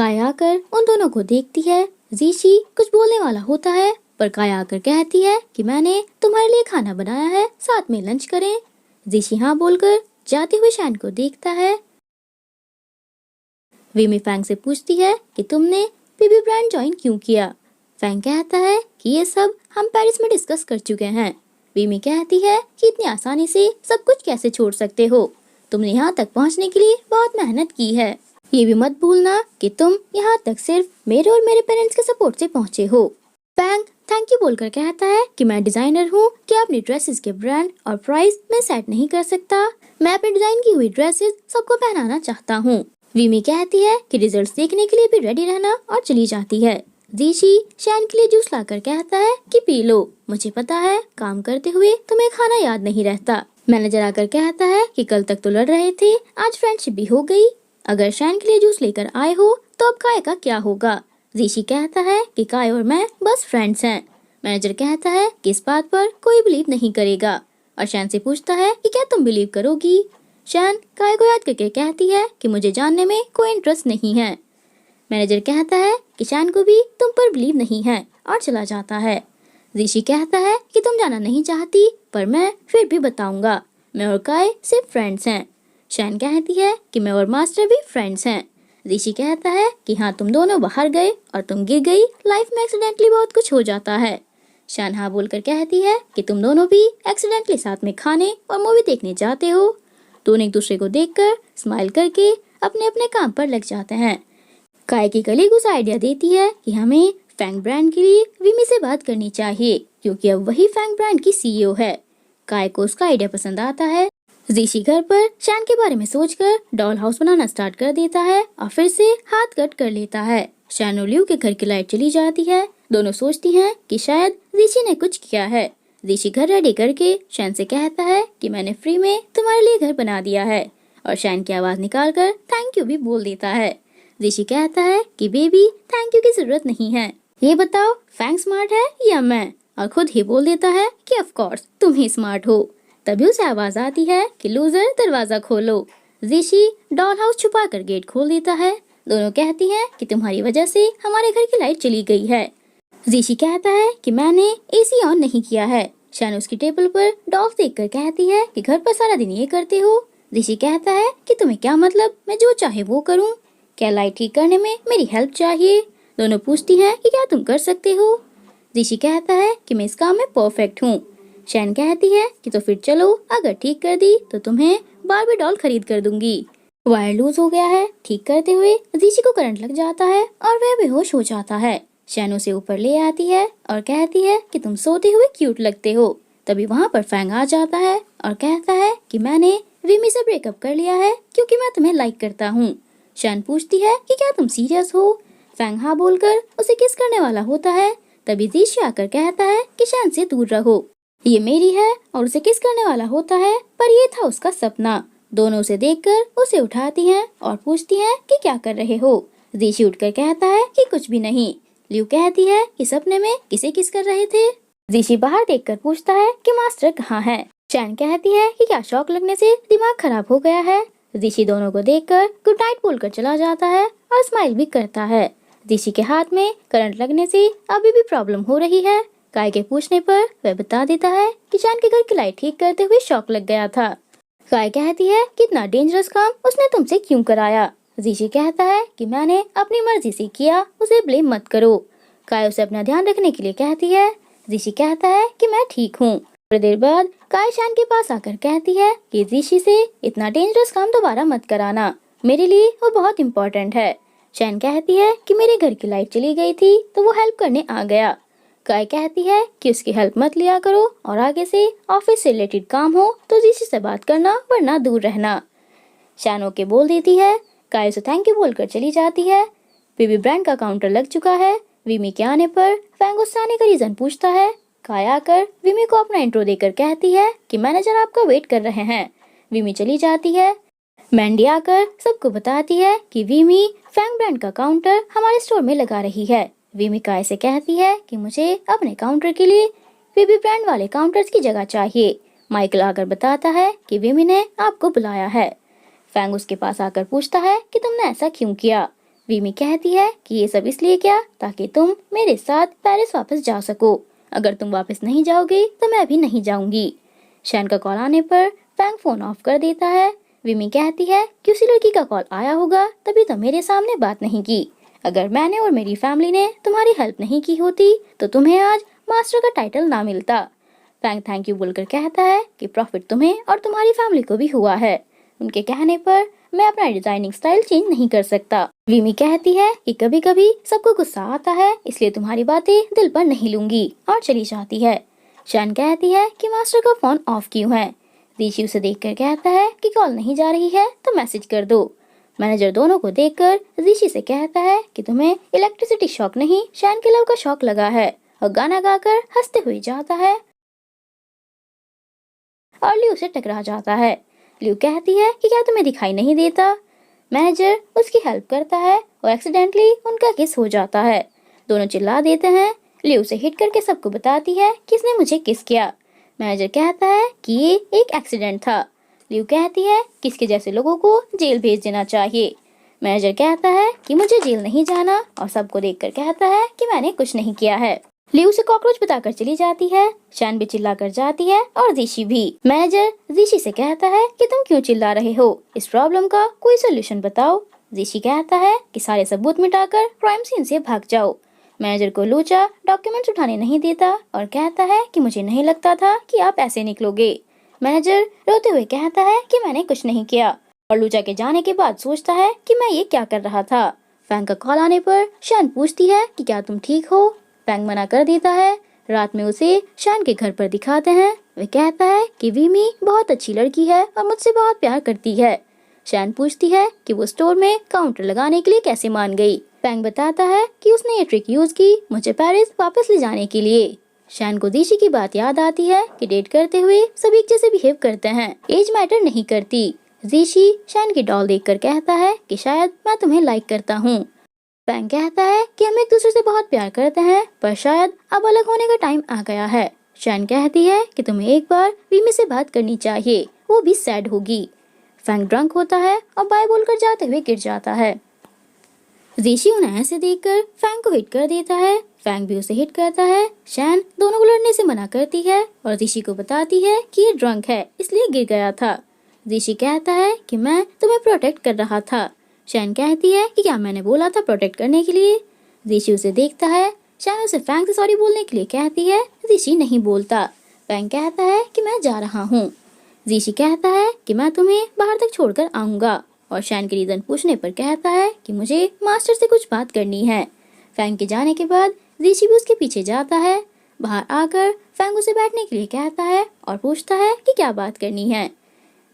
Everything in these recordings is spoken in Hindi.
काया आकर उन दोनों को देखती है। जीशी कुछ बोलने वाला होता है पर काया आकर कहती है कि मैंने तुम्हारे लिए खाना बनाया है, साथ में लंच करें। जीशी हाँ बोलकर जाते हुए शैन को देखता है। विमी फैंग से पूछती है कि तुमने पीबी ब्रांड ज्वाइन क्यों किया। फैंग कहता है कि ये सब हम पेरिस में डिस्कस कर चुके हैं। विमी कहती है कि इतनी आसानी से सब कुछ कैसे छोड़ सकते हो, तुमने यहाँ तक पहुँचने के लिए बहुत मेहनत की है। ये भी मत भूलना कि तुम यहाँ तक सिर्फ मेरे और मेरे पेरेंट्स के सपोर्ट से पहुँचे हो। फैंग थैंक यू बोलकर कहता है कि मैं डिजाइनर हूँ, क्या अपनी ड्रेसेस के ब्रांड और प्राइस मैं सेट नहीं कर सकता। मैं अपनी डिजाइन की हुई ड्रेसेस सबको पहनाना चाहता हूँ। विमी कहती है कि रिजल्ट्स देखने के लिए भी रेडी रहना और चली जाती है। जीशी शैन के लिए जूस लाकर कहता है कि पी लो, मुझे पता है काम करते हुए तुम्हें खाना याद नहीं रहता। मैनेजर आकर कहता है कि कल तक तो लड़ रहे थे, आज फ्रेंडशिप भी हो गई। अगर शैन के लिए जूस लेकर आए हो तो अब काय का क्या होगा। जीशी कहता है कि काय और मैं बस फ्रेंड्स हैं। मैनेजर कहता है कि इस बात पर कोई बिलीव नहीं करेगा और शैन से पूछता है कि क्या तुम बिलीव करोगी। शैन काय को याद करके कहती है कि मुझे जानने में कोई इंटरेस्ट नहीं है। मैनेजर कहता है कि शैन को भी तुम पर बिलीव नहीं है और चला जाता है। जीशी कहता है कि तुम जाना नहीं चाहती पर मैं फिर भी बताऊंगा, मैं और काय सिर्फ फ्रेंड्स हैं। शैन कहती है कि मैं और मास्टर भी फ्रेंड्स हैं। ऋषि कहता है कि हाँ तुम दोनों बाहर गए और तुम गिर गई, लाइफ में एक्सीडेंटली बहुत कुछ हो जाता है। शैन हाँ बोलकर कहती है कि तुम दोनों भी एक्सीडेंटली साथ में खाने और मूवी देखने जाते हो। दोनों एक दूसरे को देखकर स्माइल करके अपने अपने काम पर लग जाते हैं। काय की कलीग उस आइडिया देती है कि हमें फैंग ब्रांड के लिए विमी से बात करनी चाहिए क्योंकि अब वही फैंग ब्रांड की सीईओ है। काय को उसका आइडिया पसंद आता है। ऋषि घर पर शैन के बारे में सोचकर डॉल हाउस बनाना स्टार्ट कर देता है और फिर से हाथ कट कर लेता है। शैन और ल्यू के घर की लाइट चली जाती है। दोनों सोचती हैं कि शायद ऋषि ने कुछ किया है। ऋषि घर रेडी करके शैन से कहता है कि मैंने फ्री में तुम्हारे लिए घर बना दिया है और शैन की आवाज निकाल कर थैंक यू भी बोल देता है। ऋषि कहता है कि बेबी थैंक यू की जरूरत नहीं है, ये बताओ फैंग स्मार्ट है या मैं, और खुद ही बोल देता है कि ऑफ कोर्स तुम ही स्मार्ट हो। तभी उसे आवाज आती है कि लूजर दरवाजा खोलो। ऋषि डॉल हाउस छुपा कर गेट खोल देता है। दोनों कहती हैं कि तुम्हारी वजह से हमारे घर की लाइट चली गई है। ऋषि कहता है कि मैंने एसी ऑन नहीं किया है। शैन उसकी टेबल पर डॉल्स देखकर कहती है कि घर पर सारा दिन ये करते हो। ऋषि कहता है कि तुम्हें क्या मतलब, मैं जो चाहे वो करूं, क्या लाइट ठीक करने में मेरी हेल्प चाहिए। दोनों पूछती हैं कि क्या तुम कर सकते हो। ऋषि कहता है कि मैं इस काम में परफेक्ट हूँ। शैन कहती है कि तो फिर चलो, अगर ठीक कर दी तो तुम्हें बारबी डॉल खरीद कर दूंगी। वायर लूज हो गया है, ठीक करते हुए ऋषि को करंट लग जाता है और वह बेहोश हो जाता है। शैन उसे ऊपर ले आती है और कहती है कि तुम सोते हुए क्यूट लगते हो। तभी वहाँ पर फैंग आ जाता है और कहता है कि मैंने विमी से ब्रेकअप कर लिया है क्योंकि मैं तुम्हें लाइक करता हूँ। शैन पूछती है कि क्या तुम सीरियस हो। फैंग हाँ बोलकर उसे किस करने वाला होता है। तभी ऋषि आकर कहता है कि शैन से दूर रहो, ये मेरी है, और उसे किस करने वाला होता है पर ये था उसका सपना। दोनों उसे देखकर उसे उठाती हैं और पूछती हैं कि क्या कर रहे हो। ऋषि उठकर कहता है कि कुछ भी नहीं। ल्यू कहती है कि सपने में किसे किस कर रहे थे। ऋषि बाहर देखकर पूछता है कि मास्टर कहाँ है। शैन कहती है कि क्या शॉक लगने से दिमाग खराब हो गया है। ऋषि दोनों को देखकर गुड नाइट बोलकर चला जाता है और स्माइल भी करता है। ऋषि के हाथ में करंट लगने से अभी भी प्रॉब्लम हो रही है। काय के पूछने पर वह बता देता है कि शैन के घर की लाइट ठीक करते हुए शॉक लग गया था। काय कहती है कि इतना डेंजरस काम उसने तुमसे क्यों कराया। ऋषि कहता है कि मैंने अपनी मर्जी से किया, उसे ब्लेम मत करो। काय उसे अपना ध्यान रखने के लिए कहती है। ऋषि कहता है कि मैं ठीक हूँ। थोड़ी देर बाद काय शैन के पास आकर कहती है कि ऋषि से इतना डेंजरस काम दोबारा मत कराना, मेरे लिए वो बहुत इम्पोर्टेंट है। शैन कहती है कि मेरे घर की लाइट चली गई थी तो वो हेल्प करने आ गया। काय कहती है कि उसकी हेल्प मत लिया करो और आगे से ऑफिस से रिलेटेड काम हो तो ऋषि से बात करना वरना दूर रहना। शैन ओके बोल देती है। काय उसे थैंक यू बोलकर चली जाती है। पीबी ब्रांड का काउंटर लग चुका है। विमी के आने पर फैंग उससे आने का रीजन पूछता है। काय आकर विमी को अपना इंट्रो देकर कहती है कि मैनेजर आपका वेट कर रहे हैं। विमी चली जाती है। मैंडी आकर सबको बताती है कि विमी फैंग ब्रांड का काउंटर हमारे स्टोर में लगा रही है। विमी काय से कहती है कि मुझे अपने काउंटर के लिए पीबी ब्रांड वाले काउंटर्स की जगह चाहिए। माइकल आकर बताता है कि विमी ने आपको बुलाया है। फैंग उसके पास आकर पूछता है कि तुमने ऐसा क्यों किया। वीमी कहती है कि ये सब इसलिए क्या, ताकि तुम मेरे साथ पेरिस वापस जा सको। अगर तुम वापस नहीं जाओगे तो मैं भी नहीं जाऊंगी। शैन का कॉल आने पर फैंग फोन ऑफ कर देता है। वीमी कहती है कि उसी लड़की का कॉल आया होगा, तभी तो मेरे सामने बात नहीं की। अगर मैंने और मेरी फैमिली ने तुम्हारी हेल्प नहीं की होती तो तुम्हें आज मास्टर का टाइटल ना मिलता। फैंग थैंक यू बोलकर कहता है कि प्रॉफिट तुम्हें और तुम्हारी फैमिली को भी हुआ है। उनके कहने पर मैं अपना डिजाइनिंग स्टाइल चेंज नहीं कर सकता। वीमी कहती है कि कभी कभी सबको गुस्सा आता है, इसलिए तुम्हारी बातें दिल पर नहीं लूंगी, और चली जाती है। शैन कहती है कि मास्टर का फोन ऑफ क्यों है। ऋषि उसे देखकर कहता है कि कॉल नहीं जा रही है तो मैसेज कर दो। मैनेजर दोनों को देखकर ऋषि से कहता है कि तुम्हें इलेक्ट्रिसिटी शॉक नहीं, शैन के लव का शॉक लगा है, और गाना गाकर हंसते हुए जाता है और ल्यू से टकरा जाता है। ल्यू कहती है कि क्या तुम्हें दिखाई नहीं देता। मैनेजर उसकी हेल्प करता है और एक्सीडेंटली उनका किस हो जाता है। दोनों चिल्ला देते हैं। ल्यू से हिट करके सबको बताती है किसने मुझे किस किया। मैनेजर कहता है कि ये एक एक्सीडेंट था। ल्यू कहती है किसके जैसे लोगों को जेल भेज देना चाहिए। मैनेजर कहता है कि मुझे जेल नहीं जाना, और सबको देखकर कहता है कि मैंने कुछ नहीं किया है। ल्यू से कॉकरोच बताकर चली जाती है। शैन भी चिल्ला कर जाती है और ऋषि भी। मैनेजर ऋषि से कहता है कि तुम क्यों चिल्ला रहे हो, इस प्रॉब्लम का कोई सोल्यूशन बताओ। ऋषि कहता है कि सारे सबूत मिटाकर क्राइम सीन से भाग जाओ। मैनेजर को लूचा डॉक्यूमेंट्स उठाने नहीं देता और कहता है कि मुझे नहीं लगता था कि आप ऐसे निकलोगे। मैनेजर रोते हुए कहता है कि मैंने कुछ नहीं किया, और लूचा के जाने के बाद सोचता है कि मैं ये क्या कर रहा था। फैंग का कॉल आने पर शैन पूछती है कि क्या तुम ठीक हो। फैंग मना कर देता है। रात में उसे शैन के घर पर दिखाते हैं। वह कहता है कि वीमी बहुत अच्छी लड़की है और मुझसे बहुत प्यार करती है। शैन पूछती है कि वो स्टोर में काउंटर लगाने के लिए कैसे मान गई। फैंग बताता है कि उसने ये ट्रिक यूज की मुझे पेरिस वापस ले जाने के लिए। शैन को ऋषि की बात याद आती है कि डेट करते हुए सभी एक जैसे बिहेव करते हैं, एज मैटर नहीं करती। ऋषि शैन की डॉल देखकर कहता है कि शायद मैं तुम्हें लाइक करता हूँ। फैंग कहता है कि हम एक दूसरे से बहुत प्यार करते हैं, पर शायद अब अलग होने का टाइम आ गया है। शैन कहती है कि तुम्हें एक बार वीमी से बात करनी चाहिए, वो भी सैड होगी। फैंग ड्रंक होता है और बाय बोलकर जाते हुए गिर जाता है। ऋषि उन्हें ऐसे देखकर फैंग को हिट कर देता है। फैंग भी उसे हिट करता है। शैन दोनों को लड़ने से मना करती है और ऋषि को बताती है कि ये ड्रंक है, इसलिए गिर गया था। ऋषि कहता है कि मैं तुम्हें प्रोटेक्ट कर रहा था। शैन कहती है कि क्या मैंने बोला था प्रोटेक्ट करने के लिए। ऋषि उसे देखता है। शैन उसे फैंग से सॉरी बोलने के लिए कहती है। ऋषि नहीं बोलता। फैंग कहता है कि मैं जा रहा हूँ। ऋषि कहता है कि मैं तुम्हें बाहर तक छोड़कर आऊंगा, और शैन के रीजन पूछने पर कहता है कि मुझे मास्टर से कुछ बात करनी है। फैंग के जाने के बाद ऋषि भी उसके पीछे जाता है। बाहर आकर फैंग उसे बैठने के लिए कहता है और पूछता है कि क्या बात करनी है।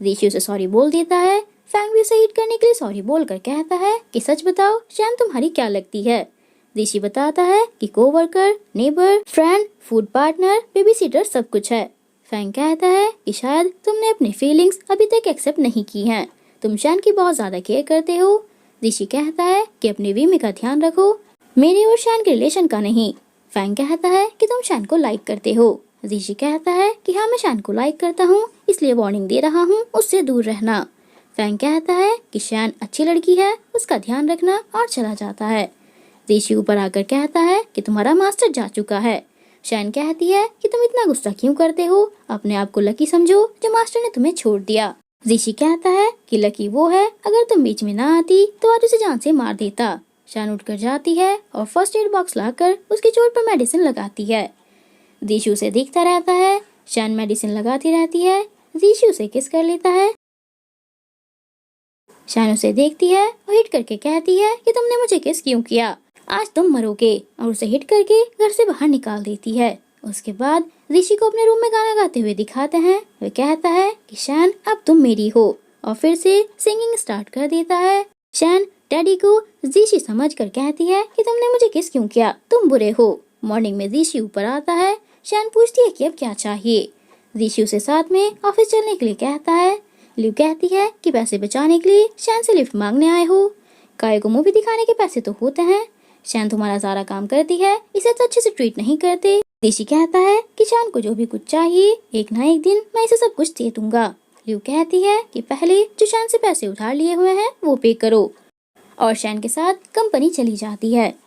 ऋषि उसे सॉरी बोल देता है। फैंग भी उसे हिट करने के लिए सॉरी बोलकर कहता है कि सच बताओ शैन तुम्हारी क्या लगती है। ऋषि बताता है कि co-worker, neighbour, friend, food partner, baby seater सब कुछ है। फैंग कहता है कि शायद तुमने अपनी फीलिंग्स अभी तक एक्सेप्ट नहीं की हैं। तुम शैन की बहुत ज्यादा केयर करते हो। ऋषि कहता है कि अपने वीमी का ध्यान रखो, मेरे और शैन के रिलेशन का नहीं। फैंग कहता है कि तुम शैन को लाइक करते हो। ऋषि कहता है कि हाँ मैं शैन को लाइक करता हूँ, इसलिए वार्निंग दे रहा हूँ उससे दूर रहना। फैंग कहता है कि शैन अच्छी लड़की है, उसका ध्यान रखना, और चला जाता है। ऋषि ऊपर आकर कहता है कि तुम्हारा मास्टर जा चुका है। शैन कहती है कि तुम इतना गुस्सा क्यों करते हो, अपने आप को लकी समझो जो मास्टर ने तुम्हें छोड़ दिया। ऋषि कहता है कि लकी वो है, अगर तुम बीच में ना आती तो आज उसे जान से मार देता। शैन उठकर जाती है और फर्स्ट एड बॉक्स लाकर उसकी चोट पर मेडिसिन लगाती है। ऋषि उसे देखता रहता है। शैन मेडिसिन लगाती रहती है। ऋषि उसे किस कर लेता है। शैन उसे देखती है और हिट करके कहती है कि तुमने मुझे किस क्यों किया, आज तुम मरोगे, और उसे हिट करके घर से बाहर निकाल देती है। उसके बाद ऋषि को अपने रूम में गाना गाते हुए दिखाते हैं। वह कहता है कि शैन अब तुम मेरी हो, और फिर से सिंगिंग स्टार्ट कर देता है। शैन डैडी को ऋषि समझकर कहती है कि तुमने मुझे किस क्यों किया, तुम बुरे हो। मॉर्निंग में ऋषि ऊपर आता है। शैन पूछती है कि अब क्या चाहिए। ऋषि उसे साथ में ऑफिस चलने के लिए कहता है। ल्यू कहती है कि पैसे बचाने के लिए शैन से लिफ्ट मांगने आए हो। काय को मूवी दिखाने के पैसे तो होते हैं। शैन तुम्हारा सारा काम करती है, इसे तो अच्छे से ट्रीट नहीं करते। ऋषि कहता है कि शैन को जो भी कुछ चाहिए एक ना एक दिन मैं इसे सब कुछ दे दूंगा। ल्यू कहती है कि पहले जो शैन से पैसे उधार लिए हुए हैं वो पे करो। और शैन के साथ कंपनी चली जाती है।